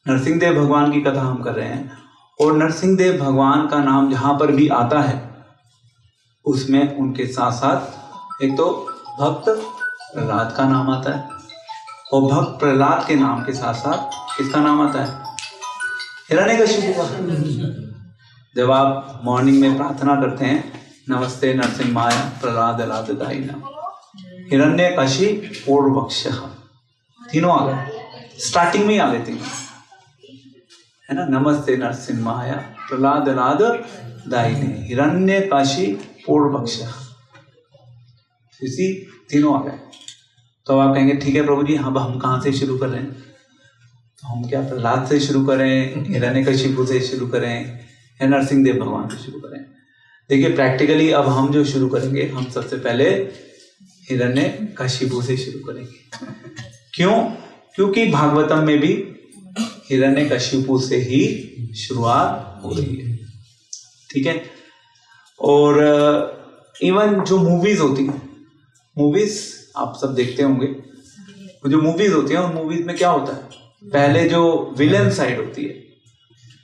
नरसिंहदेव भगवान की कथा हम कर रहे हैं, और नरसिंहदेव भगवान का नाम जहाँ पर भी आता है उसमें उनके साथ साथ एक तो भक्त प्रहलाद का नाम आता है, और भक्त प्रहलाद के नाम के साथ साथ किसका नाम आता है? हिरण्यकशिपु का। जब आप मॉर्निंग में प्रार्थना करते हैं, नमस्ते नरसिम्हाय प्रहलाद लाददायिना हिरण्यकशिपुर्वक्षः, तीनों आ गए, स्टार्टिंग में ही आ गए तीनों, है ना। नमस्ते नरसिम्हाय प्रहलाद लाददायिने हिरण्यकशिपुर्वक्षः, इसी तीनों आ गए। तो आप कहेंगे ठीक है प्रभु जी, अब हम कहाँ से शुरू कर रहे हैं? तो हम क्या प्रहलाद से शुरू करें, हिरण्यकशिपु से शुरू करें, या नरसिंहदेव भगवान से शुरू करें? देखिए प्रैक्टिकली अब हम जो शुरू करेंगे, हम सबसे पहले हिरण्यकशिपु से शुरू करेंगे। क्यों? क्योंकि भागवतम में भी हिरण्यकशिपु से ही शुरुआत हो रही है, ठीक है। और इवन जो मूवीज होती हैं, मूवीज आप सब देखते होंगे, वो जो मूवीज होती हैं उन मूवीज में क्या होता है, पहले जो विलन साइड होती है,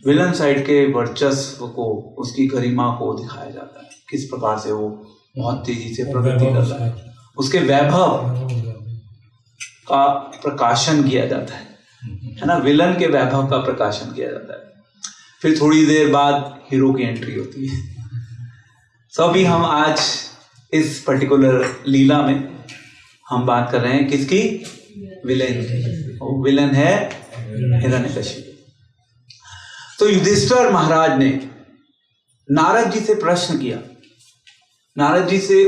विलन साइड के वर्चस्व को, उसकी गरिमा को दिखाया जाता है, किस प्रकार से वो बहुत तेजी से प्रगति करता है, उसके वैभव का प्रकाशन किया जाता है ना, विलन के वैभव का प्रकाशन किया जाता है। फिर थोड़ी देर बाद हीरो की एंट्री होती है। तो अभी हम आज इस पर्टिकुलर लीला में हम बात कर रहे हैं किसकी? विलेन की। और विलन है हिरण्यकशिपु। तो युधिष्ठिर महाराज ने नारद जी से प्रश्न किया। नारद जी से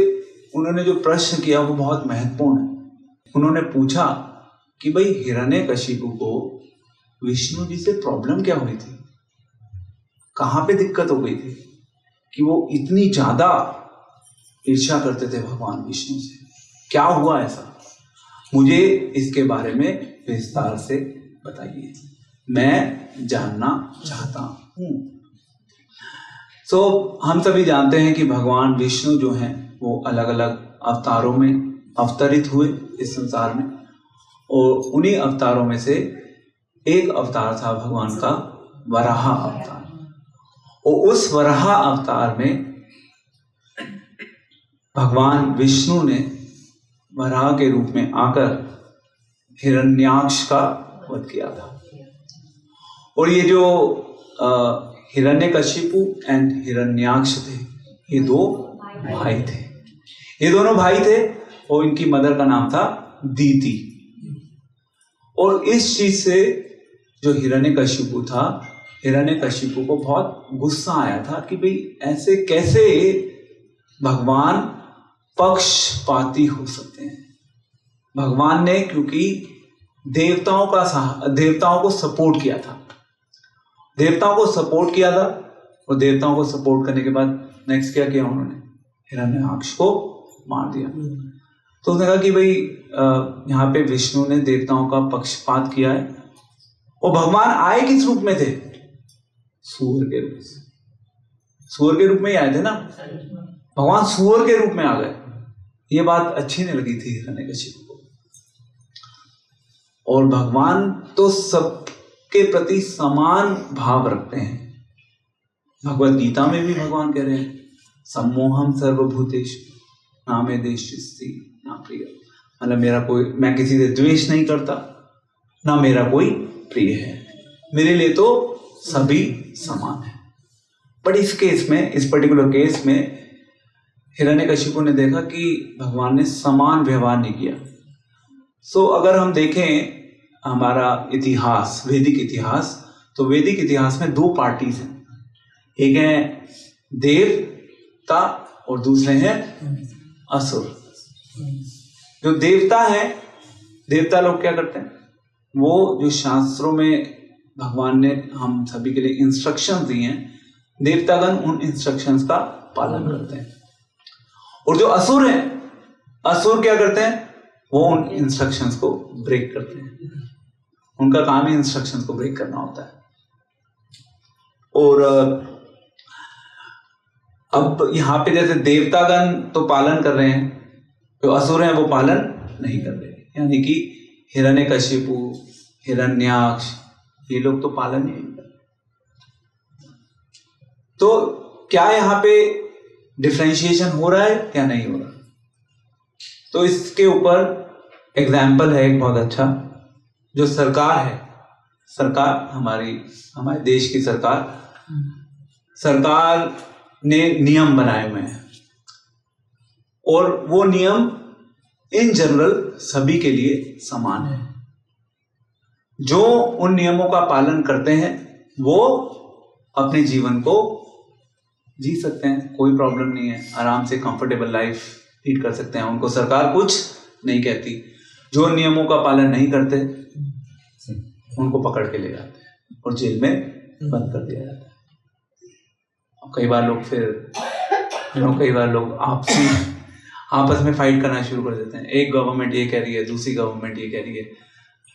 उन्होंने जो प्रश्न किया वो बहुत महत्वपूर्ण है। उन्होंने पूछा कि भाई हिरण्यकशिपु को विष्णु जी से प्रॉब्लम क्या हुई थी, कहाँ पे दिक्कत हो गई थी कि वो इतनी ज्यादा ईर्ष्या करते थे भगवान विष्णु से? क्या हुआ ऐसा? मुझे इसके बारे में विस्तार से बताइए, मैं जानना चाहता हूँ। हम सभी जानते हैं कि भगवान विष्णु जो हैं वो अलग अलग अवतारों में अवतरित हुए इस संसार में, और उन्हीं अवतारों में से एक अवतार था भगवान का वराह अवतार। और उस वराह अवतार में भगवान विष्णु ने वराह के रूप में आकर हिरण्याक्ष का वध किया था। और ये जो हिरण्यकशिपु एंड हिरण्याक्ष थे, ये दो भाई थे। ये दोनों भाई थे और इनकी मदर का नाम था दीति। और इस चीज से जो हिरण्यकशिपु था, हिरण्यकशिपु को बहुत गुस्सा आया था कि भाई ऐसे कैसे भगवान पक्षपाती हो सकते हैं। भगवान ने क्योंकि देवताओं को सपोर्ट किया था, देवताओं को सपोर्ट किया था, और देवताओं को सपोर्ट करने के बाद नेक्स्ट क्या किया उन्होंने? हिरण्याक्ष को मार दिया। तो उसने कहा कि भाई यहाँ पे विष्णु ने देवताओं का पक्षपात किया है। और भगवान आए किस रूप में थे? सूअर के रूप में। सूअर के रूप में ही आए थे ना, भगवान सूअर के रूप में आ गए। ये बात अच्छी नहीं लगी थी हिरण्यकशिपु को। और भगवान तो सबके प्रति समान भाव रखते हैं। भगवत गीता में भी भगवान कह रहे हैं, सम्मोहम सर्वभूतेषु नामे देशस्ति ना प्रिय। मतलब मैं किसी से द्वेष नहीं करता, ना मेरा कोई प्रिय है, मेरे लिए तो सभी समान है। बट इस केस में, इस पर्टिकुलर केस में हिरण्यकशिपु ने देखा कि भगवान ने समान व्यवहार नहीं किया। अगर हम देखें हमारा इतिहास, वैदिक इतिहास, तो वैदिक इतिहास में दो पार्टीज हैं। एक है देवता और दूसरे हैं असुर। जो देवता है, देवता लोग क्या करते हैं? वो जो शास्त्रों में भगवान ने हम सभी के लिए इंस्ट्रक्शंस दिए हैं, देवतागण उन इंस्ट्रक्शंस का पालन करते हैं। और जो असुर हैं, असुर क्या करते हैं? वो उन इंस्ट्रक्शंस को ब्रेक करते हैं। उनका काम ही इंस्ट्रक्शंस को ब्रेक करना होता है। और अब यहाँ पे जैसे देवतागण तो पालन कर रहे हैं, जो असुर हैं वो पालन नहीं कर रहे। यानी कि हिरण्यकशिपु, हिरण्याक्ष, ये लोग तो पालन ही नहीं करते। तो क्या यहाँ पे डिफरेंशिएशन हो रहा है या नहीं हो रहा? तो इसके ऊपर एग्जाम्पल है एक बहुत अच्छा, जो सरकार है, सरकार हमारे देश की सरकार ने नियम बनाए हुए हैं, और वो नियम इन जनरल सभी के लिए समान है। जो उन नियमों का पालन करते हैं वो अपने जीवन को जी सकते हैं, कोई प्रॉब्लम नहीं है, आराम से कंफर्टेबल लाइफ लीड कर सकते हैं, उनको सरकार कुछ नहीं कहती। जो नियमों का पालन नहीं करते उनको पकड़ के ले जाते हैं और जेल में बंद कर दिया जाता है। कई बार लोग आपस में फाइट करना शुरू कर देते हैं। एक गवर्नमेंट ये कह रही है, दूसरी गवर्नमेंट ये कह रही है,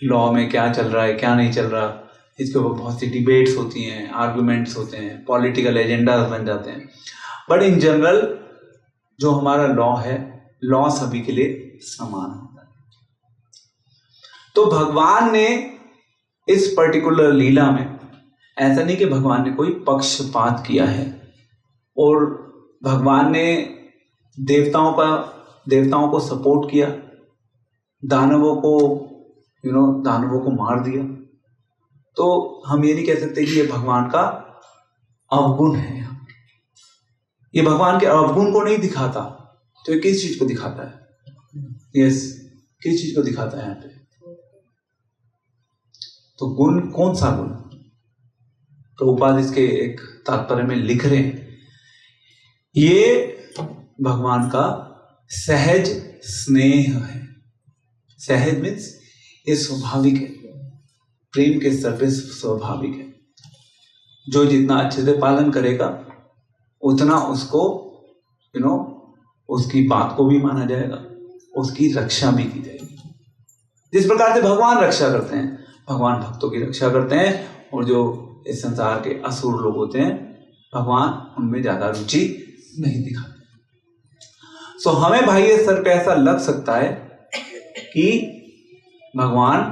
लॉ में क्या चल रहा है क्या नहीं चल रहा, इसके ऊपर बहुत सी डिबेट्स होती हैं, आर्गुमेंट्स होते हैं, पॉलिटिकल एजेंडाज बन जाते हैं। बट इन जनरल जो हमारा लॉ है, लॉ सभी के लिए समान होता है। तो भगवान ने इस पर्टिकुलर लीला में ऐसा नहीं कि भगवान ने कोई पक्षपात किया है, और भगवान ने देवताओं को सपोर्ट किया, दानवों को मार दिया। तो हम ये नहीं कह सकते कि ये भगवान का अवगुण है। ये भगवान के अवगुण को नहीं दिखाता। तो ये किस चीज को दिखाता है? किस चीज को दिखाता है यहाँ पे? तो गुण, कौन सा गुण? प्रभुपाद इसके एक तात्पर्य में लिख रहे हैं, ये भगवान का सहज स्नेह है। सहज मीन्स ये स्वाभाविक है, प्रेम के स्तर पे स्वाभाविक है। जो जितना अच्छे से पालन करेगा उतना उसको उसकी बात को भी माना जाएगा, उसकी रक्षा भी की जाएगी। जिस प्रकार से भगवान रक्षा करते हैं, भगवान भक्तों की रक्षा करते हैं, और जो इस संसार के असुर लोग होते हैं, भगवान उनमें ज्यादा रुचि नहीं दिखाते। सो हमें बाह्य स्तर पे ऐसा लग सकता है कि भगवान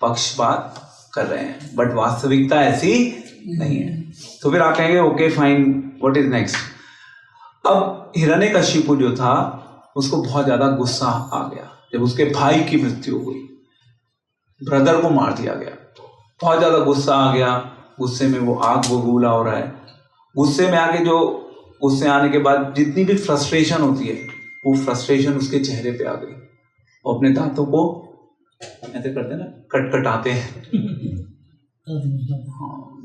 पक्षपात कर रहे हैं, बट वास्तविकता ऐसी नहीं है। तो फिर आप कहेंगे okay fine, what is next? अब हिरण्यकशिपु जो था उसको बहुत ज्यादा गुस्सा आ गया जब उसके भाई की मृत्यु हो गई, ब्रदर को मार दिया गया। बहुत ज्यादा गुस्सा आ गया, गुस्से में वो आग बबूला हो रहा है। गुस्से में गुस्से आने के बाद जितनी भी फ्रस्ट्रेशन होती है, वो फ्रस्ट्रेशन उसके चेहरे पे आ गई। वो अपने दांतों को ऐसे करते ना, कटकटाते हैं,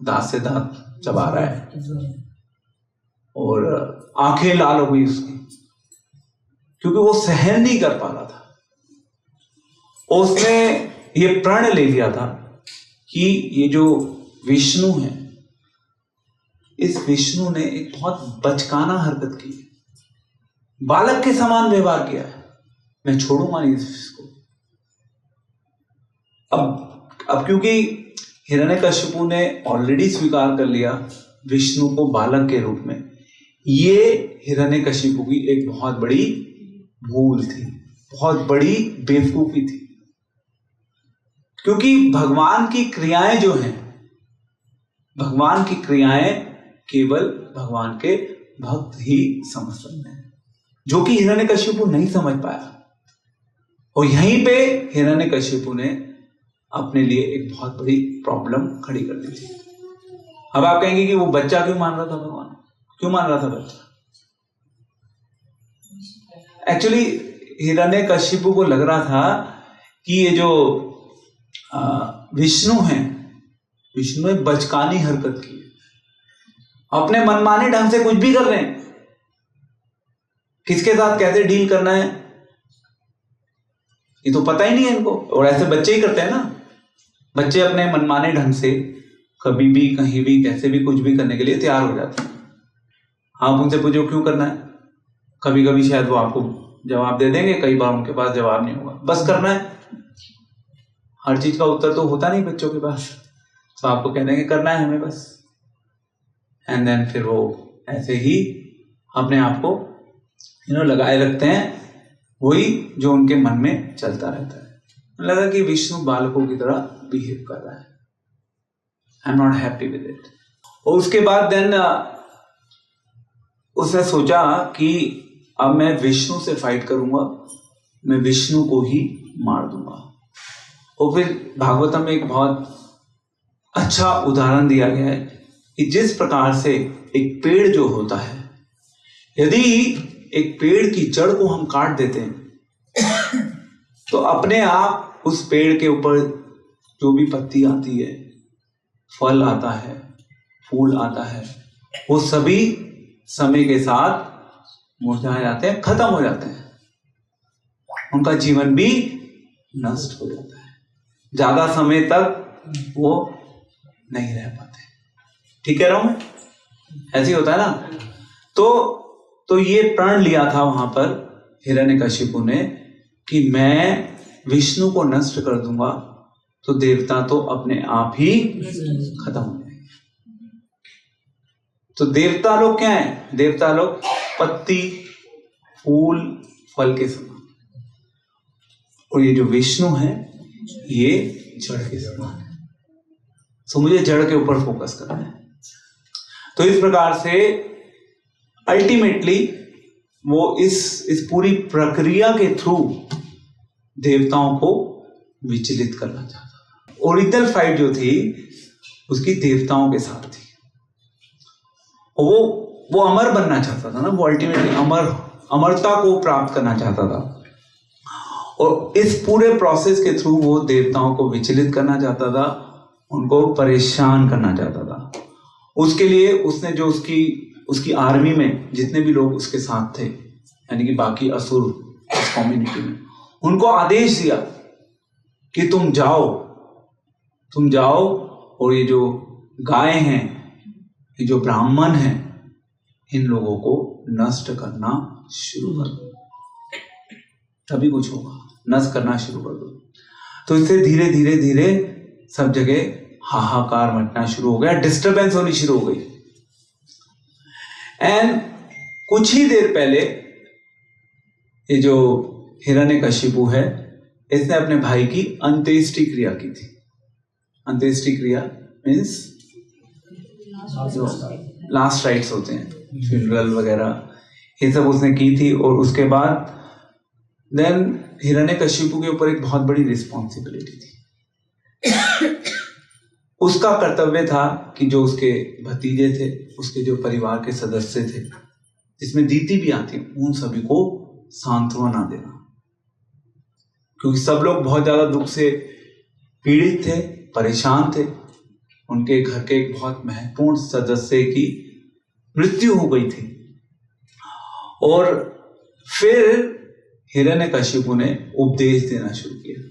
दांत से दांत चबा रहा है, और आंखें लाल हो गई उसकी, क्योंकि वो सहन नहीं कर पा रहा था। उसने ये प्रण ले लिया था कि ये जो विष्णु है, इस विष्णु ने एक बहुत बचकाना हरकत की है, बालक के समान व्यवहार किया है, मैं छोड़ूंगा नहीं इसको। अब क्योंकि हिरण्यकशिपु ने ऑलरेडी स्वीकार कर लिया विष्णु को बालक के रूप में, ये हिरण्यकशिपु की एक बहुत बड़ी भूल थी, बहुत बड़ी बेवकूफी थी। क्योंकि भगवान की क्रियाएं जो हैं, भगवान की क्रियाएं केवल भगवान के भक्त ही समझ सकते हैं, जो कि हिरण्यकशिपु नहीं समझ पाया। और यहीं पे हिरण्यकशिपु ने अपने लिए एक बहुत बड़ी प्रॉब्लम खड़ी कर दी थी। अब आप कहेंगे कि वो बच्चा क्यों मान रहा था भगवान? क्यों मान रहा था बच्चा? एक्चुअली हिरण्यकशिपु को लग रहा था कि ये जो विष्णु है, विष्णु ने बचकानी हरकत की, अपने मनमाने ढंग से कुछ भी कर रहे हैं, किसके साथ कैसे डील करना है ये तो पता ही नहीं है इनको। और ऐसे बच्चे ही करते हैं ना, बच्चे अपने मनमाने ढंग से कभी भी कहीं भी कैसे भी कुछ भी करने के लिए तैयार हो जाते हैं। आप उनसे पूछो क्यों करना है, कभी कभी शायद वो आपको जवाब दे देंगे, कई बार उनके पास जवाब नहीं होगा, बस करना है। हर चीज का उत्तर तो होता नहीं बच्चों के पास, तो आपको कह देंगे करना है हमें बस, एंड देन फिर वो ऐसे ही अपने आप को लगाए रखते हैं, वही जो उनके मन में चलता रहता है। लगा कि विष्णु बालकों की तरह बिहेव कर रहा है, I am not happy with it. और उसके बाद देन उसने सोचा कि अब मैं विष्णु से फाइट करूंगा, मैं विष्णु को ही मार दूंगा। और फिर भागवतम में एक बहुत अच्छा उदाहरण दिया गया है कि जिस प्रकार से एक पेड़ जो होता है, यदि एक पेड़ की जड़ को हम काट देते हैं तो अपने आप उस पेड़ के ऊपर जो भी पत्ती आती है, फल आता है, फूल आता है, वो सभी समय के साथ मुरझा जाते हैं, खत्म हो जाते हैं, उनका जीवन भी नष्ट हो जाता है, ज्यादा समय तक वो नहीं रह पाते। ठीक कह रहा हूं मैं? ऐसे ही होता है ना। तो ये प्रण लिया था वहां पर हिरण्यकशिपु ने कि मैं विष्णु को नष्ट कर दूंगा तो देवता तो अपने आप ही खत्म हो जाएंगे। तो देवता लोग क्या है? देवता लोग पत्ती, फूल, फल के समान, और ये जो विष्णु है ये जड़ के समान है। तो मुझे जड़ के ऊपर फोकस करना है। तो इस प्रकार से अल्टीमेटली वो इस पूरी प्रक्रिया के थ्रू देवताओं को विचलित करना चाहता था। ओरिजिनल फाइट जो थी उसकी देवताओं के साथ थी। वो अमर बनना चाहता था ना, वो अल्टीमेटली अमरता को प्राप्त करना चाहता था। और इस पूरे प्रोसेस के थ्रू वो देवताओं को विचलित करना चाहता था, उनको परेशान करना चाहता था। उसके लिए उसने जो उसकी आर्मी में जितने भी लोग उसके साथ थे, यानी कि बाकी असुर इस कम्युनिटी में, उनको आदेश दिया कि तुम जाओ और ये जो गाय हैं, ये जो ब्राह्मण हैं, इन लोगों को नष्ट करना शुरू कर दो, तभी कुछ होगा। नष्ट करना शुरू कर दो। तो इससे धीरे धीरे धीरे सब जगह हाहाकार मचना शुरू हो गया, डिस्टरबेंस होनी शुरू हो गई। एंड कुछ ही देर पहले ये जो हिरण्यकशिपु है, इसने अपने भाई की अंत्येष्टि क्रिया की थी। अंत्येष्टि क्रिया मीन्स लास्ट राइट्स होते हैं, फ्यूनरल वगैरह, ये सब उसने की थी। और उसके बाद देन हिरण्यकशिपु के ऊपर एक बहुत बड़ी रिस्पॉन्सिबिलिटी थी। उसका कर्तव्य था कि जो उसके भतीजे थे, उसके जो परिवार के सदस्य थे, जिसमें दीति भी आती, उन सभी को सांत्वना देना, क्योंकि सब लोग बहुत ज्यादा दुख से पीड़ित थे, परेशान थे। उनके घर के एक बहुत महत्वपूर्ण सदस्य की मृत्यु हो गई थी। और फिर हिरण्यकशिपु ने उपदेश देना शुरू किया।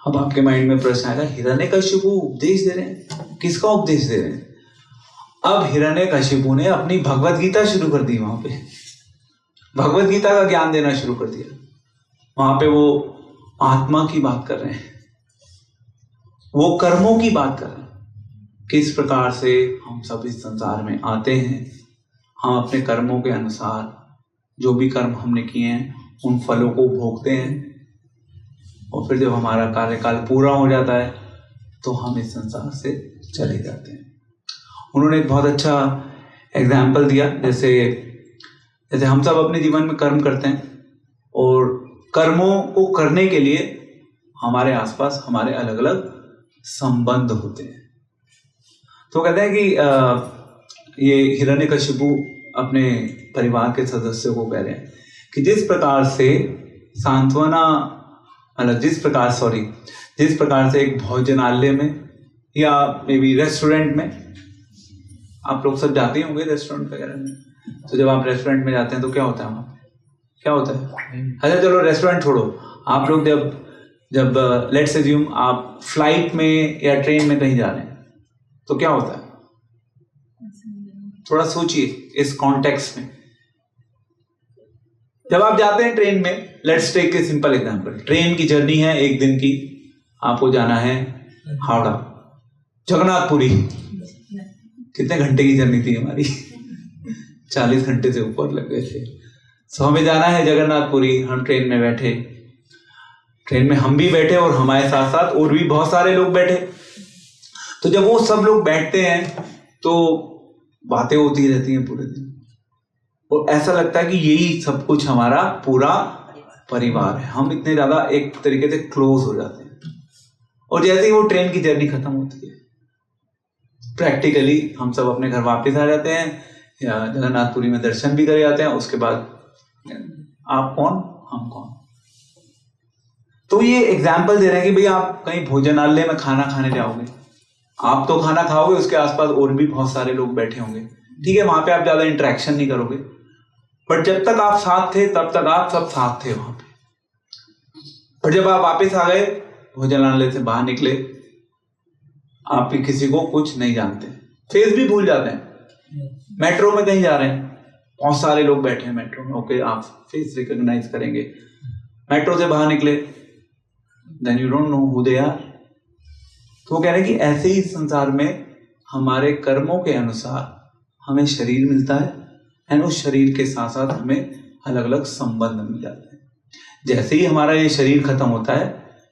अब आपके माइंड में प्रश्न आएगा, हिरण्यकशिपु उपदेश दे रहे हैं, किसका उपदेश दे रहे हैं? अब हिरण्यकशिपु ने अपनी भगवत गीता शुरू कर दी। वहां पे भगवत गीता का ज्ञान देना शुरू कर दिया। वहां पे वो आत्मा की बात कर रहे हैं, वो कर्मों की बात कर रहे हैं, किस प्रकार से हम सब इस संसार में आते हैं, हम अपने कर्मों के अनुसार जो भी कर्म हमने किए हैं उन फलों को भोगते हैं, और फिर जब हमारा कार्यकाल पूरा हो जाता है तो हम इस संसार से चले जाते हैं। उन्होंने एक बहुत अच्छा एग्जाम्पल दिया, जैसे हम सब अपने जीवन में कर्म करते हैं, और कर्मों को करने के लिए हमारे आसपास हमारे अलग अलग संबंध होते हैं। तो कहते हैं कि ये हिरण्यकशिपु अपने परिवार के सदस्यों को कह रहे हैं कि जिस प्रकार से जिस प्रकार से एक भोजनालय में या मे बी रेस्टोरेंट में, आप लोग सब जाते होंगे रेस्टोरेंट वगैरह में, तो जब आप रेस्टोरेंट में जाते हैं तो क्या होता है वहाँ पे? क्या होता है? अच्छा चलो रेस्टोरेंट छोड़ो, आप लोग जब लेट्स अज्यूम आप फ्लाइट में या ट्रेन में कहीं जा रहे हैं तो क्या होता है? थोड़ा सोचिए इस कॉन्टेक्स्ट में। जब आप जाते हैं ट्रेन में, let's take a simple example, train की जर्नी है एक दिन की, आपको जाना है हावड़ा, जगन्नाथपुरी। कितने घंटे की जर्नी थी हमारी? 40 घंटे से ऊपर लग गए थे। सो हमें जाना है जगन्नाथपुरी। हम ट्रेन में बैठे, ट्रेन में हम भी बैठे और हमारे साथ साथ और भी बहुत सारे लोग बैठे। तो जब वो सब लोग बैठते हैं तो बातें होती रहती हैं पूरे दिन, और ऐसा लगता है कि यही सब कुछ हमारा पूरा परिवार है। हम इतने ज्यादा एक तरीके से क्लोज हो जाते हैं। और जैसे ही वो ट्रेन की जर्नी खत्म होती है, प्रैक्टिकली हम सब अपने घर वापस आ जाते हैं या जगन्नाथपुरी में दर्शन भी कर जाते हैं। उसके बाद आप कौन, हम कौन। तो ये एग्जाम्पल दे रहे हैं कि भाई आप कहीं भोजनालय में खाना खाने जाओगे, आप तो खाना खाओगे, उसके आसपास और भी बहुत सारे लोग बैठे होंगे, ठीक है, वहां पे आप ज्यादा इंटरेक्शन नहीं करोगे, बट जब तक आप साथ थे तब तक आप सब साथ थे वहां पे। और जब आप वापस आ गए, भोजनालय से बाहर निकले, आप किसी को कुछ नहीं जानते, फेस भी भूल जाते हैं। मेट्रो में कहीं जा रहे हैं, बहुत सारे लोग बैठे हैं मेट्रो में, ओके आप फेस रिकॉग्नाइज करेंगे। मेट्रो से बाहर निकले, then you don't know who they are. तो वो कह रहे हैं कि ऐसे ही संसार में हमारे कर्मों के अनुसार हमें शरीर मिलता है, एंड उस शरीर के साथ साथ हमें अलग अलग संबंध मिल जाते हैं। जैसे ही हमारा ये शरीर खत्म होता है,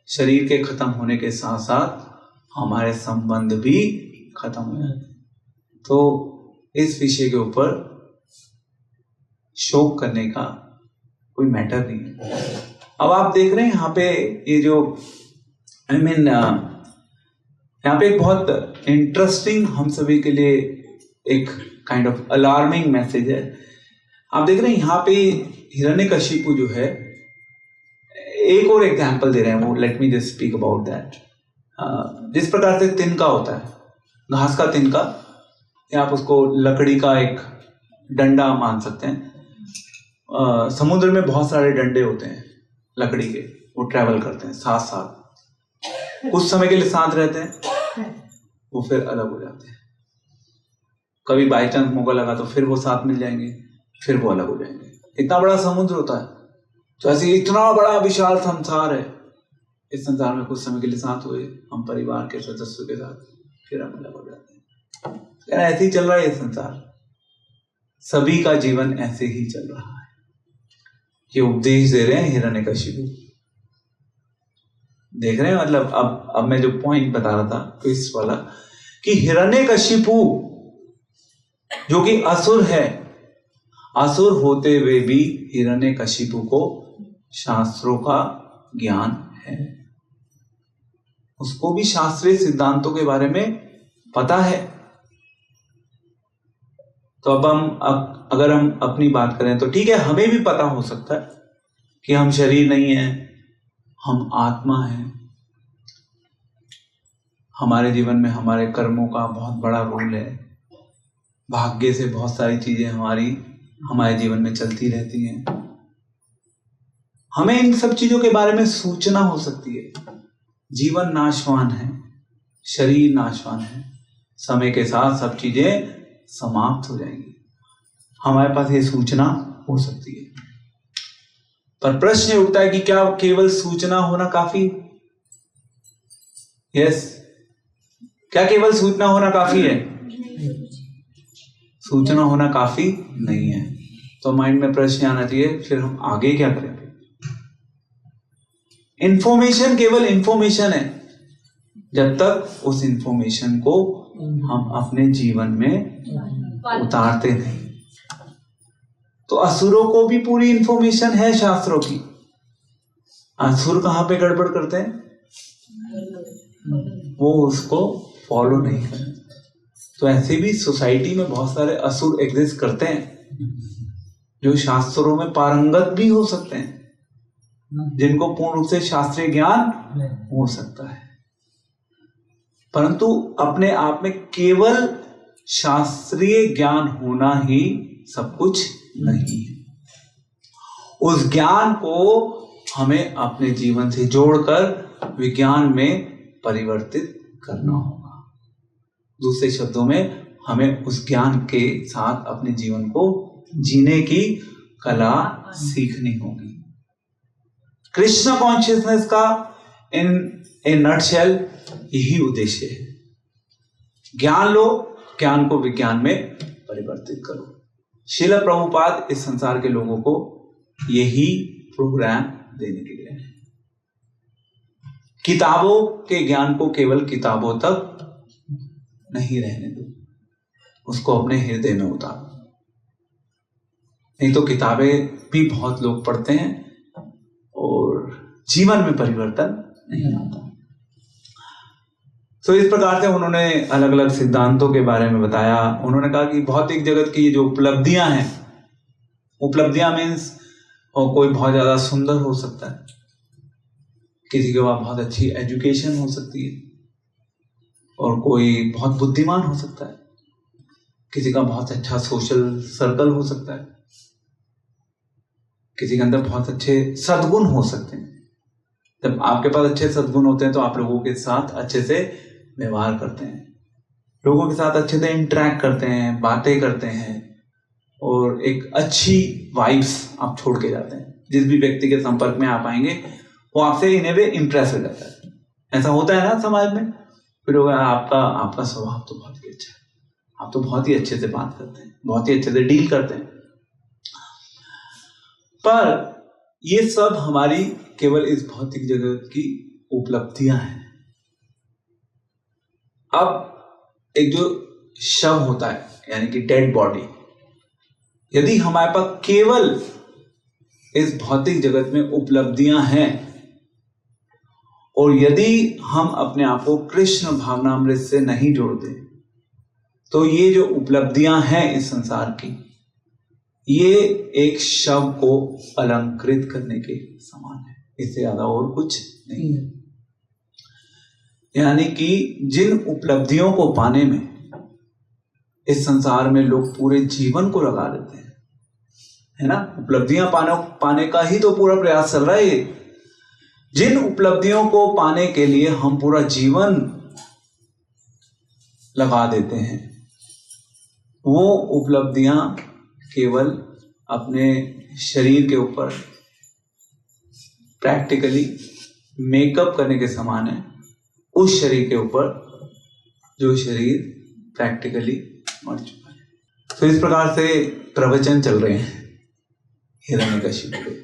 शरीर के खत्म होने के साथ साथ हमारे संबंध भी खत्म हो जाते हैं। तो इस विषय के ऊपर शोक करने का कोई मैटर नहीं है। अब आप देख रहे हैं यहाँ पे ये जो यहाँ पे एक बहुत इंटरेस्टिंग हम सभी के लिए एक काइंड ऑफ अलार्मिंग मैसेज है। आप देख रहे हैं यहाँ पे हिरण्यकशिपु जो है, एक और एग्जाम्पल दे रहे हैं वो, let me just speak about that. जिस प्रकार से तिनका होता है, घास का तिनका, या आप उसको लकड़ी का एक डंडा मान सकते हैं। समुद्र में बहुत सारे डंडे होते हैं लकड़ी के, वो ट्रैवल करते हैं साथ साथ, कुछ समय के लिए साथ रहते हैं, वो फिर अलग हो जाते हैं। कभी बाई चांस मौका लगा तो फिर वो साथ मिल जाएंगे, फिर वो अलग हो जाएंगे। इतना बड़ा समुद्र होता है, तो ऐसे इतना बड़ा विशाल संसार है। इस संसार में कुछ समय के लिए साथ हुए हम परिवार के सदस्यों के साथ, फिर हम अलग हो जाते हैं। ऐसे ही चल रहा है ये संसार, सभी का जीवन ऐसे ही चल रहा है। ये उपदेश दे रहे हैं हिरण्यकशिपु। देख रहे हैं, मतलब अब मैं जो पॉइंट बता रहा था क्विज वाला, कि हिरण्यकशिपु जो कि असुर है, असुर होते हुए भी हिरण्यकशिपु को शास्त्रों का ज्ञान है, उसको भी शास्त्रीय सिद्धांतों के बारे में पता है। तो अब अगर हम अपनी बात करें तो ठीक है, हमें भी पता हो सकता है कि हम शरीर नहीं है, हम आत्मा हैं। हमारे जीवन में हमारे कर्मों का बहुत बड़ा रोल है। भाग्य से बहुत सारी चीजें हमारे जीवन में चलती रहती हैं। हमें इन सब चीजों के बारे में सूचना हो सकती है। जीवन नाशवान है, शरीर नाशवान है, समय के साथ सब चीजें समाप्त हो जाएंगी, हमारे पास ये सूचना हो सकती है। पर प्रश्न उठता है कि क्या केवल सूचना होना काफी? यस, क्या केवल सूचना होना काफी है? सूचना होना काफी नहीं है। तो माइंड में प्रश्न आना चाहिए, फिर हम आगे क्या करें? इंफॉर्मेशन केवल इंफॉर्मेशन है जब तक उस इंफॉर्मेशन को हम अपने जीवन में उतारते नहीं। तो असुरों को भी पूरी इंफॉर्मेशन है शास्त्रों की, असुर कहां पे गड़बड़ करते हैं? वो उसको फॉलो नहीं करते। तो ऐसे भी सोसाइटी में बहुत सारे असुर एग्जिस्ट करते हैं जो शास्त्रों में पारंगत भी हो सकते हैं, जिनको पूर्ण रूप से शास्त्रीय ज्ञान हो सकता है, परंतु अपने आप में केवल शास्त्रीय ज्ञान होना ही सब कुछ नहीं है। उस ज्ञान को हमें अपने जीवन से जोड़कर विज्ञान में परिवर्तित करना होगा। दूसरे शब्दों में, हमें उस ज्ञान के साथ अपने जीवन को जीने की कला सीखनी होगी। कृष्ण कॉन्शियसनेस का इन ए नटशेल यही उद्देश्य है। ज्ञान लो, ज्ञान को विज्ञान में परिवर्तित करो। श्रील प्रभुपाद इस संसार के लोगों को यही प्रोग्राम देने के लिए है। किताबों के ज्ञान को केवल किताबों तक नहीं रहने दो, उसको अपने हृदय में उतारो। नहीं तो किताबें भी बहुत लोग पढ़ते हैं और जीवन में परिवर्तन नहीं आता। तो इस प्रकार से उन्होंने अलग अलग सिद्धांतों के बारे में बताया। उन्होंने कहा कि भौतिक जगत की जो उपलब्धियां हैं, उपलब्धियां मीन्स और कोई बहुत ज्यादा सुंदर हो सकता है, किसी के पास बहुत अच्छी एजुकेशन हो सकती है, और कोई बहुत बुद्धिमान हो सकता है, किसी का बहुत अच्छा सोशल सर्कल हो सकता है, किसी के अंदर बहुत अच्छे सद्गुण हो सकते हैं। जब आपके पास अच्छे सद्गुण होते हैं तो आप लोगों के साथ अच्छे से व्यवहार करते हैं, लोगों के साथ अच्छे से इंटरेक्ट करते हैं, बातें करते हैं, और एक अच्छी वाइब्स आप छोड़ के जाते हैं। जिस भी व्यक्ति के संपर्क में आप आएंगे वो आपसे इन ए वे इम्प्रेस हो जाता है। ऐसा होता है ना समाज में, फिर होगा आपका स्वभाव तो बहुत ही अच्छा है, आप तो बहुत ही अच्छे से बात करते हैं, बहुत ही अच्छे से डील करते हैं। पर ये सब हमारी केवल इस भौतिक जगत की उपलब्धियां हैं। अब एक जो शव होता है, यानी कि डेड बॉडी, यदि हमारे पास केवल इस भौतिक जगत में उपलब्धियां हैं, और यदि हम अपने आप को कृष्ण भावनामृत से नहीं जोड़ते, तो ये जो उपलब्धियां हैं इस संसार की, ये एक शव को अलंकृत करने के समान है, इससे ज्यादा और कुछ नहीं है। यानी कि जिन उपलब्धियों को पाने में इस संसार में लोग पूरे जीवन को लगा देते हैं, है ना, उपलब्धियां पाने का ही तो पूरा प्रयास चल रहा है। जिन उपलब्धियों को पाने के लिए हम पूरा जीवन लगा देते हैं, वो उपलब्धियां केवल अपने शरीर के ऊपर प्रैक्टिकली मेकअप करने के समान है, उस शरीर के ऊपर जो शरीर प्रैक्टिकली मर चुका है। तो इस प्रकार से प्रवचन चल रहे हैं हिरण्यकशिपु के।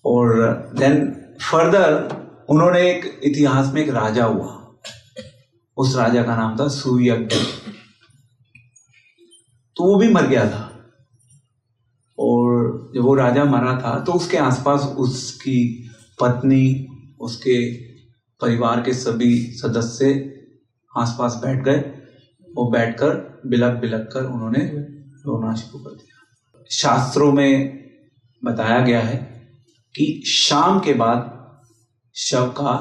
और देन फर्दर उन्होंने एक इतिहास में एक राजा हुआ, उस राजा का नाम था सुयज्ञ। तो वो भी मर गया था, और जब वो राजा मरा था तो उसके आसपास उसकी पत्नी, उसके परिवार के सभी सदस्य आसपास बैठ गए। वो बैठकर बिलक बिलक कर उन्होंने रोना शुरू कर दिया। शास्त्रों में बताया गया है कि शाम के बाद शव का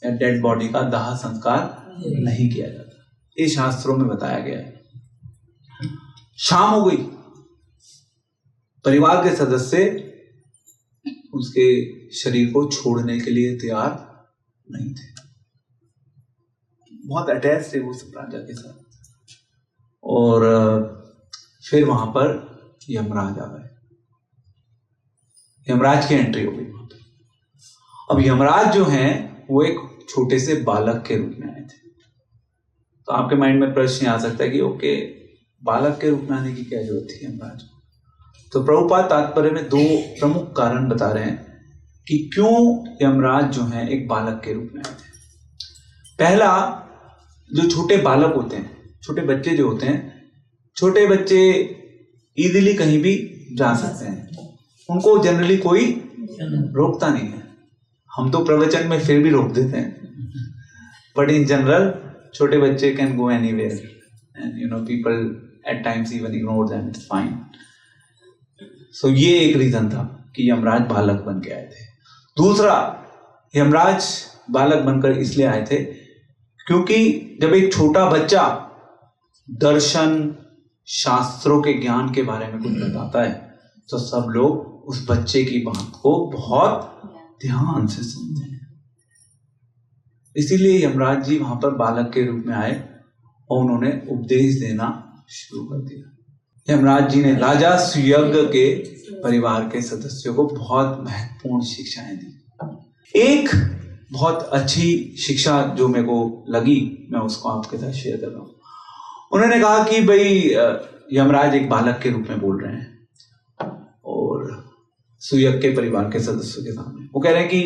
या डेड बॉडी का दाह संस्कार नहीं किया जाता, ये शास्त्रों में बताया गया है। शाम हो गई, परिवार के सदस्य उसके शरीर को छोड़ने के लिए तैयार नहीं थे, बहुत अटैच थे वो सब राजा के साथ। और फिर वहां पर यमराज आ गए, यमराज की एंट्री हो गई वहां पर। अब यमराज जो हैं वो एक छोटे से बालक के रूप में आए थे। तो आपके माइंड में प्रश्न आ सकता है कि ओके, बालक के रूप में आने की क्या जरूरत थी यमराज को? तो प्रभुपाद तात्पर्य में दो प्रमुख कारण बता रहे हैं कि क्यों यमराज जो हैं एक बालक के रूप में आए थे। पहला, जो छोटे बालक होते हैं, छोटे बच्चे जो होते हैं, छोटे बच्चे इजीली कहीं भी जा सकते हैं, उनको जनरली कोई रोकता नहीं है। हम तो प्रवचन में फिर भी रोक देते हैं, बट इन जनरल छोटे बच्चे can go anywhere and you know people at times even ignore them, it's fine. So ये एक रीजन था कि यमराज बालक बन के आए थे। दूसरा, यमराज बालक बनकर इसलिए आए थे क्योंकि जब एक छोटा बच्चा दर्शन शास्त्रों के ज्ञान के बारे में कुछ बताता है तो सब लोग उस बच्चे की बात को बहुत ध्यान से सुनते हैं। इसीलिए यमराज जी वहां पर बालक के रूप में आए और उन्होंने उपदेश देना शुरू कर दिया। यमराज जी ने राजा सुयज्ञ के परिवार के सदस्यों को बहुत महत्वपूर्ण शिक्षाएं दी। एक बहुत अच्छी शिक्षा जो मेरे को लगी, मैं उसको आपके साथ शेयर कर रहा हूँ। उन्होंने कहा कि भाई यमराज एक बालक के रूप में बोल रहे हैं और सुयज्ञ के परिवार के सदस्यों के सामने वो कह रहे हैं कि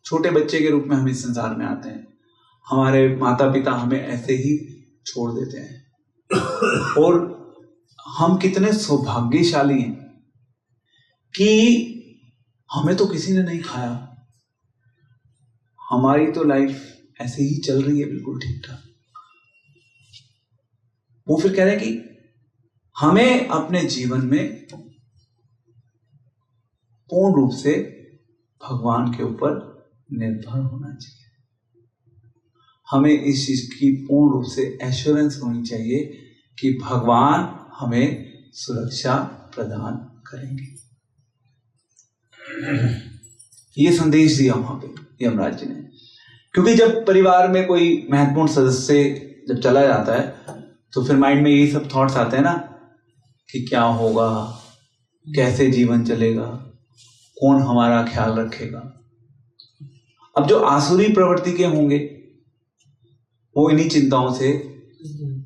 छोटे बच्चे के रूप में हम इस संसार में आते हैं, हमारे माता पिता हमें ऐसे ही छोड़ देते हैं। और हम कितने सौभाग्यशाली हैं कि हमें तो किसी ने नहीं खाया, हमारी तो लाइफ ऐसे ही चल रही है बिल्कुल ठीक ठाक। वो फिर कह रहे हैं कि हमें अपने जीवन में पूर्ण रूप से भगवान के ऊपर निर्भर होना चाहिए। हमें इस चीज की पूर्ण रूप से एश्योरेंस होनी चाहिए कि भगवान हमें सुरक्षा प्रदान करेंगे। ये संदेश दिया वहां पे यमराज जी ने। क्योंकि जब परिवार में कोई महत्वपूर्ण सदस्य जब चला जाता है तो फिर माइंड में यही सब थॉट्स आते हैं ना कि क्या होगा, कैसे जीवन चलेगा, कौन हमारा ख्याल रखेगा। अब जो आसुरी प्रवृत्ति के होंगे वो इन्हीं चिंताओं से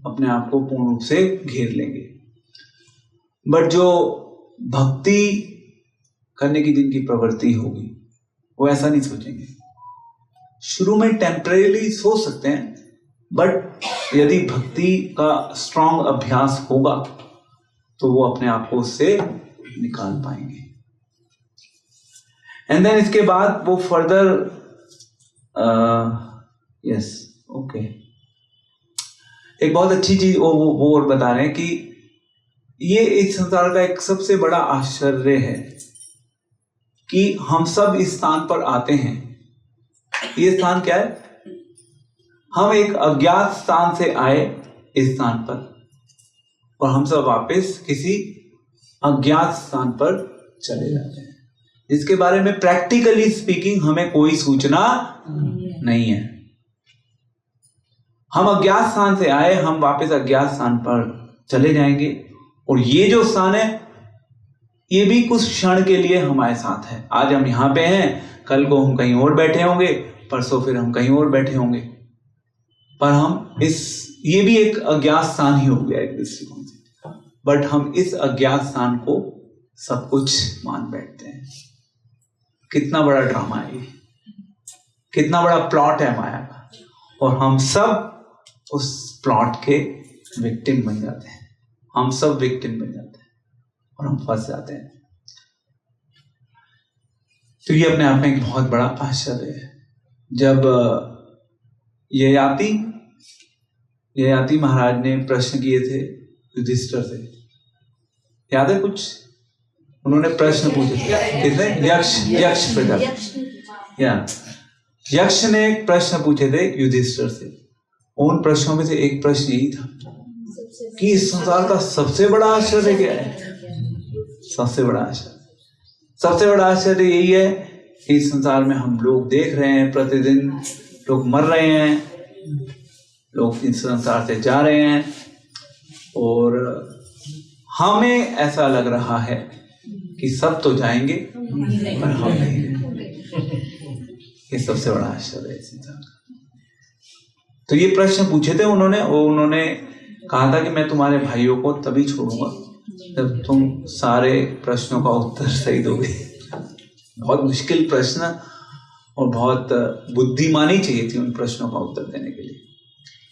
अपने आप को पूर्ण रूप से घेर लेंगे। बट जो भक्ति करने की जिनकी प्रवृत्ति होगी वो ऐसा नहीं सोचेंगे। शुरू में टेम्परेली सोच सकते हैं, बट यदि भक्ति का स्ट्रॉन्ग अभ्यास होगा तो वो अपने आप को उससे निकाल पाएंगे। एंड देन इसके बाद वो फर्दर यस ओके एक बहुत अच्छी चीज वो और बता रहे हैं कि ये इस संसार का एक सबसे बड़ा आश्चर्य है कि हम सब इस स्थान पर आते हैं। ये स्थान क्या है? हम एक अज्ञात स्थान से आए इस स्थान पर और हम सब वापस किसी अज्ञात स्थान पर चले जाते हैं, जिसके बारे में प्रैक्टिकली स्पीकिंग हमें कोई सूचना नहीं है। हम अज्ञात स्थान से आए, हम वापस अज्ञात स्थान पर चले जाएंगे। और ये जो स्थान है ये भी कुछ क्षण के लिए हमारे साथ है। आज हम यहां पे हैं, कल को हम कहीं और बैठे होंगे, परसों फिर हम कहीं और बैठे होंगे। पर हम ये भी एक अज्ञात स्थान ही हो गया एक दृष्टिकोण से, बट हम इस अज्ञात स्थान को सब कुछ मान बैठते हैं। कितना बड़ा ड्रामा है ये, कितना बड़ा प्लॉट है माया का, और हम सब उस प्लॉट के विक्टिम बन जाते हैं। हम सब विक्टिम बन जाते हैं और हम फंस जाते हैं। तो ये अपने आप में एक बहुत बड़ा आश्चर्य है। जब ययाति महाराज ने प्रश्न किए थे युधिष्ठिर से, याद है कुछ? उन्होंने प्रश्न पूछे थे, किसने? यक्ष प्रजापति। यक्ष ने प्रश्न पूछे थे युधिष्ठिर से। उन प्रश्नों में से एक प्रश्न यही था कि इस संसार का सबसे बड़ा आश्चर्य क्या है? सबसे बड़ा आश्चर्य यही है कि इस संसार में हम लोग देख रहे हैं प्रतिदिन लोग मर रहे हैं, लोग इस संसार से जा रहे हैं, और हमें ऐसा लग रहा है कि सब तो जाएंगे पर हम नहीं रहेंगे। ये सबसे बड़ा आश्चर्य है इस संसार का। तो ये प्रश्न पूछे थे उन्होंने कहा था कि मैं तुम्हारे भाइयों को तभी छोड़ूंगा जब तुम सारे प्रश्नों का उत्तर सही दोगे। बहुत मुश्किल प्रश्न और बहुत बुद्धिमानी चाहिए थी उन प्रश्नों का उत्तर देने के लिए,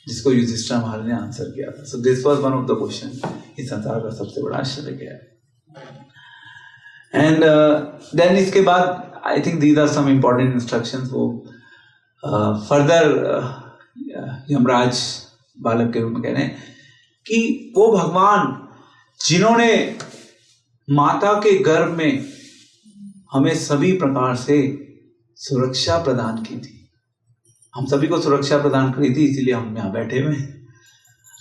जिसको युधिष्ठिर महाराज ने आंसर किया था। So this was one of the question, इस संसार का सबसे बड़ा आश्चर्य क्या है। एंड देन इसके बाद I think these are some important instructions. वो फर्दर यमराज बालक के रूप में कह रहे हैं कि वो भगवान जिन्होंने माता के गर्भ में हमें सभी प्रकार से सुरक्षा प्रदान की थी, हम सभी को सुरक्षा प्रदान करी थी, इसीलिए हम यहाँ बैठे हुए हैं।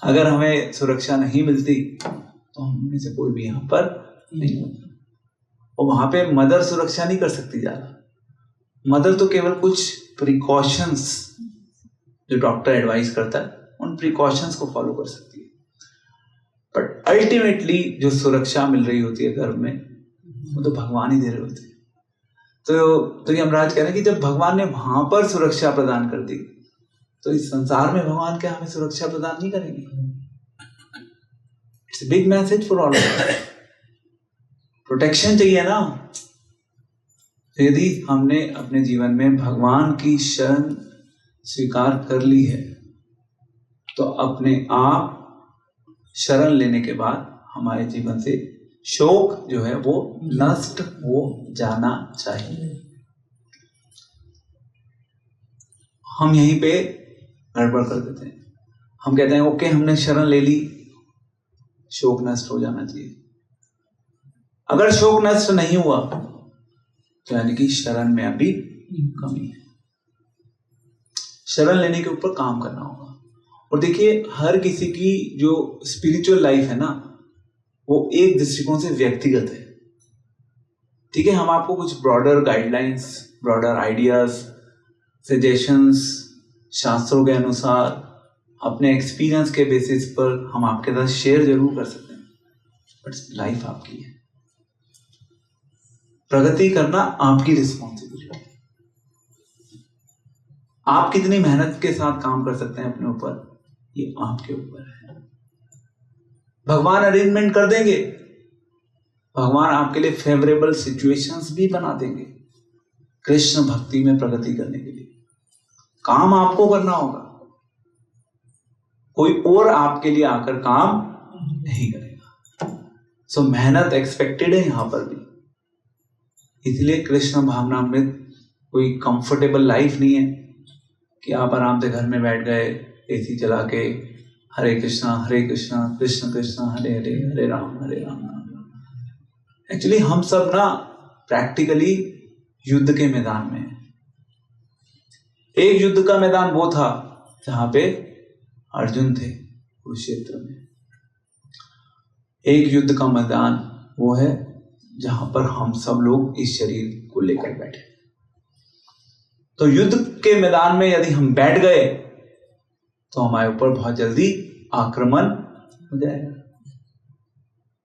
अगर हमें सुरक्षा नहीं मिलती तो हम में से कोई भी यहाँ पर नहीं होता। और वहां पे मदर सुरक्षा नहीं कर सकती ज्यादा। मदर तो केवल कुछ प्रिकॉशंस जो डॉक्टर एडवाइस करता है उन प्रिकॉशंस को फॉलो कर सकती है, बट अल्टीमेटली जो सुरक्षा मिल रही होती है गर्भ में वो तो भगवान ही दे रहे होते हैं। तो यमराज कह रहे हैं कि जब भगवान ने वहां पर सुरक्षा प्रदान कर दी तो इस संसार में भगवान क्या हमें सुरक्षा प्रदान नहीं करेंगे? It's a big message for all of us. Protection चाहिए ना। तो यदि हमने अपने जीवन में भगवान की शरण स्वीकार कर ली है तो अपने आप शरण लेने के बाद हमारे जीवन से शोक जो है वो नष्ट हो जाना चाहिए। हम यहीं पे गड़बड़ कर देते हैं। हम कहते हैं ओके हमने शरण ले ली, शोक नष्ट हो जाना चाहिए। अगर शोक नष्ट नहीं हुआ तो यानी कि शरण में अभी कमी है। शरण लेने के ऊपर काम करना होगा। और देखिए हर किसी की जो स्पिरिचुअल लाइफ है ना वो एक दृष्टिकोण से व्यक्तिगत है। ठीक है, हम आपको कुछ broader guidelines, broader ideas, suggestions शास्त्रों के अनुसार अपने एक्सपीरियंस के बेसिस पर हम आपके साथ शेयर जरूर कर सकते हैं, बट लाइफ आपकी है। प्रगति करना आपकी रिस्पॉन्सिबिलिटी है। आप कितनी मेहनत के साथ काम कर सकते हैं अपने ऊपर, ये आपके ऊपर है। भगवान अरेंजमेंट कर देंगे, भगवान आपके लिए फेवरेबल सिचुएशंस भी बना देंगे कृष्ण भक्ति में प्रगति करने के लिए। काम आपको करना होगा, कोई और आपके लिए आकर काम नहीं करेगा। सो मेहनत एक्सपेक्टेड है यहां पर भी। इसलिए कृष्ण भावनामृत कोई कंफर्टेबल लाइफ नहीं है कि आप आराम से घर में बैठ गए एसी चला के हरे कृष्णा कृष्ण कृष्ण हरे हरे हरे राम राम राम। एक्चुअली हम सब ना प्रैक्टिकली युद्ध के मैदान में हैं। एक युद्ध का मैदान वो था जहां पे अर्जुन थे कुरुक्षेत्र में। एक युद्ध का मैदान वो है जहां पर हम सब लोग इस शरीर को लेकर बैठे। तो युद्ध के मैदान में यदि हम बैठ गए तो हमारे ऊपर बहुत जल्दी आक्रमण हो जाएगा,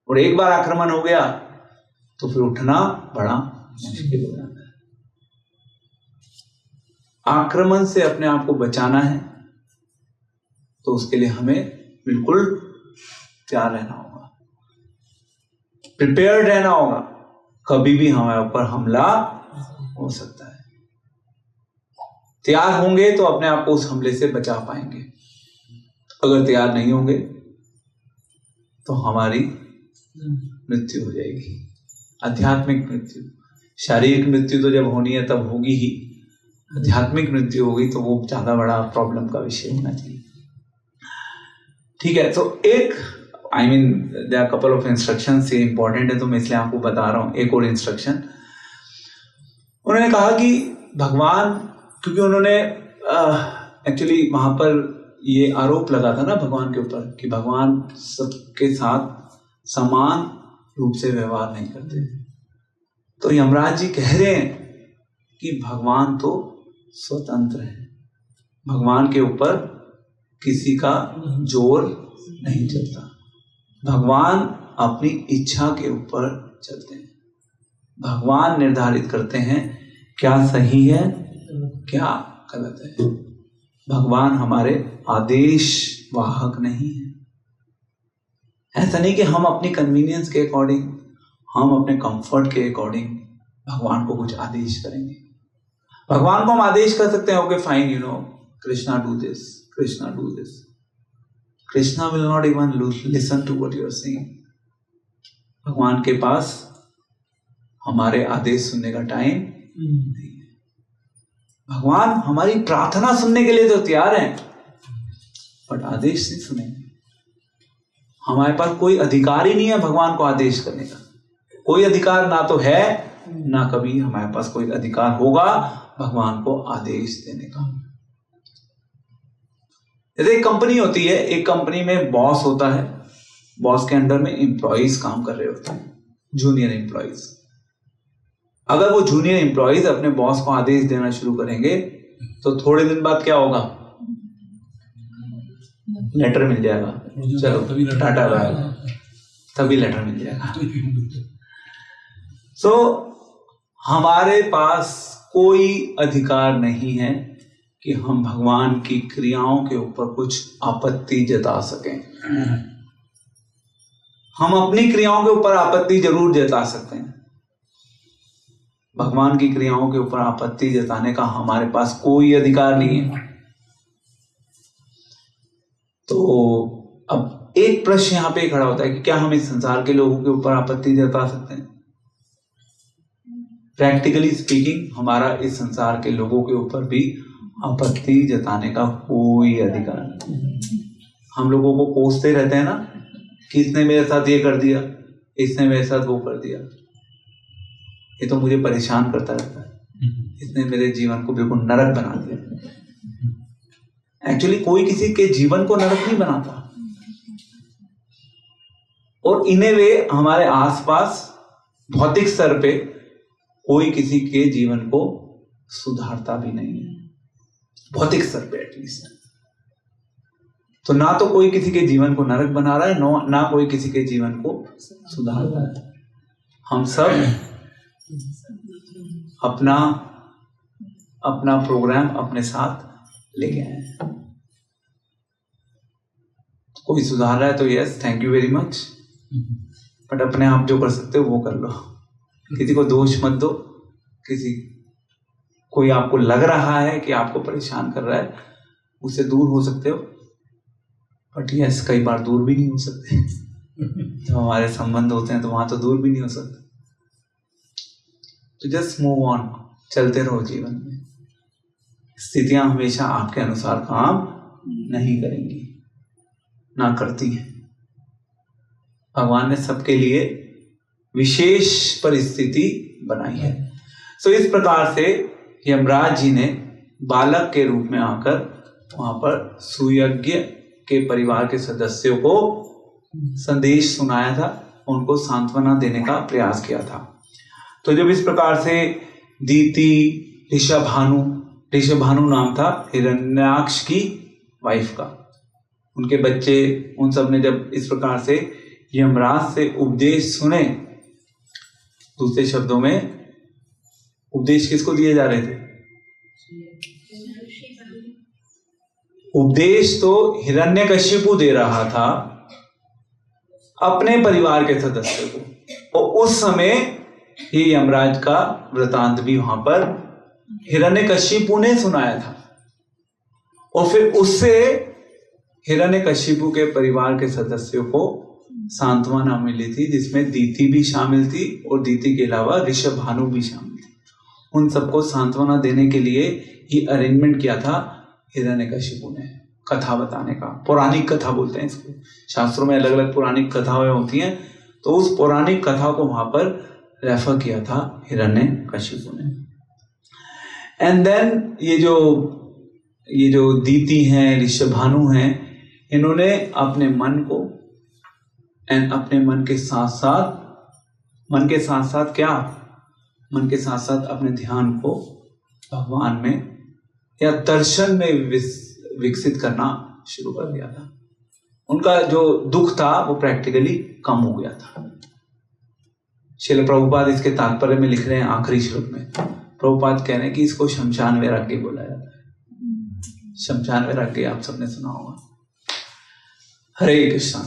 और एक बार आक्रमण हो गया तो फिर उठना बड़ा मुश्किल हो जाता है। आक्रमण से अपने आप को बचाना है तो उसके लिए हमें बिल्कुल तैयार रहना होगा, प्रिपेयर्ड रहना होगा। कभी भी हमारे ऊपर हमला हो सकता है। तैयार होंगे तो अपने आप को उस हमले से बचा पाएंगे। अगर तैयार नहीं होंगे तो हमारी मृत्यु हो जाएगी, आध्यात्मिक मृत्यु। शारीरिक मृत्यु तो जब होनी है तब होगी ही, आध्यात्मिक मृत्यु होगी तो वो ज्यादा बड़ा प्रॉब्लम का विषय होना चाहिए। ठीक है, तो एक there are couple of instruction से इंपॉर्टेंट है तो मैं इसलिए आपको बता रहा हूं। एक और इंस्ट्रक्शन उन्होंने कहा कि भगवान, क्योंकि उन्होंने एक्चुअली वहां पर ये आरोप लगा था ना भगवान के ऊपर कि भगवान सबके साथ समान रूप से व्यवहार नहीं करते। तो यमराज जी कह रहे हैं कि भगवान तो स्वतंत्र है, भगवान के ऊपर किसी का जोर नहीं चलता, भगवान अपनी इच्छा के ऊपर चलते हैं। भगवान निर्धारित करते हैं क्या सही है क्या गलत है। भगवान हमारे आदेश वाहक नहीं है। ऐसा नहीं कि हम अपनी कन्वीनियंस के अकॉर्डिंग, हम अपने कंफर्ट के अकॉर्डिंग भगवान को कुछ आदेश करेंगे। भगवान को हम आदेश कर सकते हैं, okay fine, you know, Krishna do this, Krishna do this. Krishna will not even listen to what you are saying. भगवान के पास हमारे आदेश सुनने का टाइम नहीं है। भगवान हमारी प्रार्थना सुनने के लिए तो तैयार हैं, बट आदेश नहीं सुनेंगे। हमारे पास कोई अधिकार ही नहीं है भगवान को आदेश करने का। कोई अधिकार ना तो है, ना कभी हमारे पास कोई अधिकार होगा भगवान को आदेश देने का। जैसे एक कंपनी होती है, एक कंपनी में बॉस होता है, बॉस के अंडर में एम्प्लॉइज काम कर रहे होते हैं, जूनियर एम्प्लॉइज। अगर वो जूनियर एम्प्लॉइज अपने बॉस को आदेश देना शुरू करेंगे तो थोड़े दिन बाद क्या होगा, लेटर मिल जाएगा, चलो टाटा बाय, तभी लेटर मिल जाएगा। सो हमारे पास कोई अधिकार नहीं है कि हम भगवान की क्रियाओं के ऊपर कुछ आपत्ति जता सकें। हम अपनी क्रियाओं के ऊपर आपत्ति जरूर जता सकते हैं, भगवान की क्रियाओं के ऊपर आपत्ति जताने का हमारे पास कोई अधिकार नहीं है। तो अब एक प्रश्न यहाँ पे खड़ा होता है कि क्या हम इस संसार के लोगों के ऊपर आपत्ति जता सकते हैं? प्रैक्टिकली स्पीकिंग हमारा इस संसार के लोगों के ऊपर भी आपत्ति जताने का कोई अधिकार नहीं। हम लोगों को कोसते रहते हैं ना कि इसने मेरे साथ ये कर दिया, इसने मेरे साथ वो कर दिया, ये तो मुझे परेशान करता रहता है, इसने मेरे जीवन को बिल्कुल नरक बना दिया। एक्चुअली कोई किसी के जीवन को नरक नहीं बनाता, और इन ए वे हमारे आसपास भौतिक स्तर पे कोई किसी के जीवन को सुधारता भी नहीं है, भौतिक स्तर पे एटलीस्ट। तो ना तो कोई किसी के जीवन को नरक बना रहा है, ना कोई किसी के जीवन को सुधार रहा है। हम सब अपना अपना प्रोग्राम अपने साथ लेके आए हैं। कोई सुधार रहा है तो yes, thank you very much, but अपने आप जो कर सकते हो वो कर लो। किसी को दोष मत दो। कोई आपको लग रहा है कि आपको परेशान कर रहा है, उससे दूर हो सकते हो, बट यस कई बार दूर भी नहीं हो सकते। जब हमारे संबंध होते हैं तो वहां तो दूर भी नहीं हो सकते। तो जस्ट मूव ऑन, चलते रहो जीवन में। स्थितियां हमेशा आपके अनुसार काम नहीं करेंगी, ना करती हैं। भगवान ने सबके लिए विशेष परिस्थिति बनाई है। सो इस प्रकार से यमराज जी ने बालक के रूप में आकर वहां पर सुयज्ञ के परिवार के सदस्यों को संदेश सुनाया था, उनको सांत्वना देने का प्रयास किया था। तो जब इस प्रकार से दीति, ऋषभानु नाम था हिरण्याक्ष की वाइफ का, उनके बच्चे, उन सब ने जब इस प्रकार से यमराज से उपदेश सुने, दूसरे शब्दों में उपदेश किसको दिए जा रहे थे? उपदेश तो हिरण्यकशिपु दे रहा था अपने परिवार के सदस्यों को, और उस समय ये यमराज का वृतांत भी वहां पर हिरण्यकशिपु ने सुनाया था। और फिर उससे हिरण्यकशिपु के परिवार के सदस्यों को सांत्वना मिली थी, जिसमें दीति भी शामिल थी और दीति के अलावा ऋषभानु भी शामिल थी। उन सबको सांत्वना देने के लिए ये अरेंजमेंट किया था हिरण्यकशिपु ने, कथा बताने का। पौराणिक कथा बोलते हैं इसको, शास्त्रों में अलग अलग पौराणिक कथाएं होती हैं, तो उस पौराणिक कथा को वहां पर रेफर किया था हिरण्यकशिपु ने। एंड देन ये जो दीति हैं, ऋषभानु हैं, इन्होंने अपने मन को अपने मन के साथ साथ अपने ध्यान को भगवान में या दर्शन में विकसित करना शुरू कर दिया था। उनका जो दुख था वो प्रैक्टिकली कम हो गया था। श्रील प्रभुपाद इसके तात्पर्य में लिख रहे हैं आखिरी श्लोक में। प्रभुपाद कह रहे हैं कि इसको शमशान वैराग्य बोला जाता है। शमशान वैराग्य आप सबने सुना होगा। हरे कृष्ण।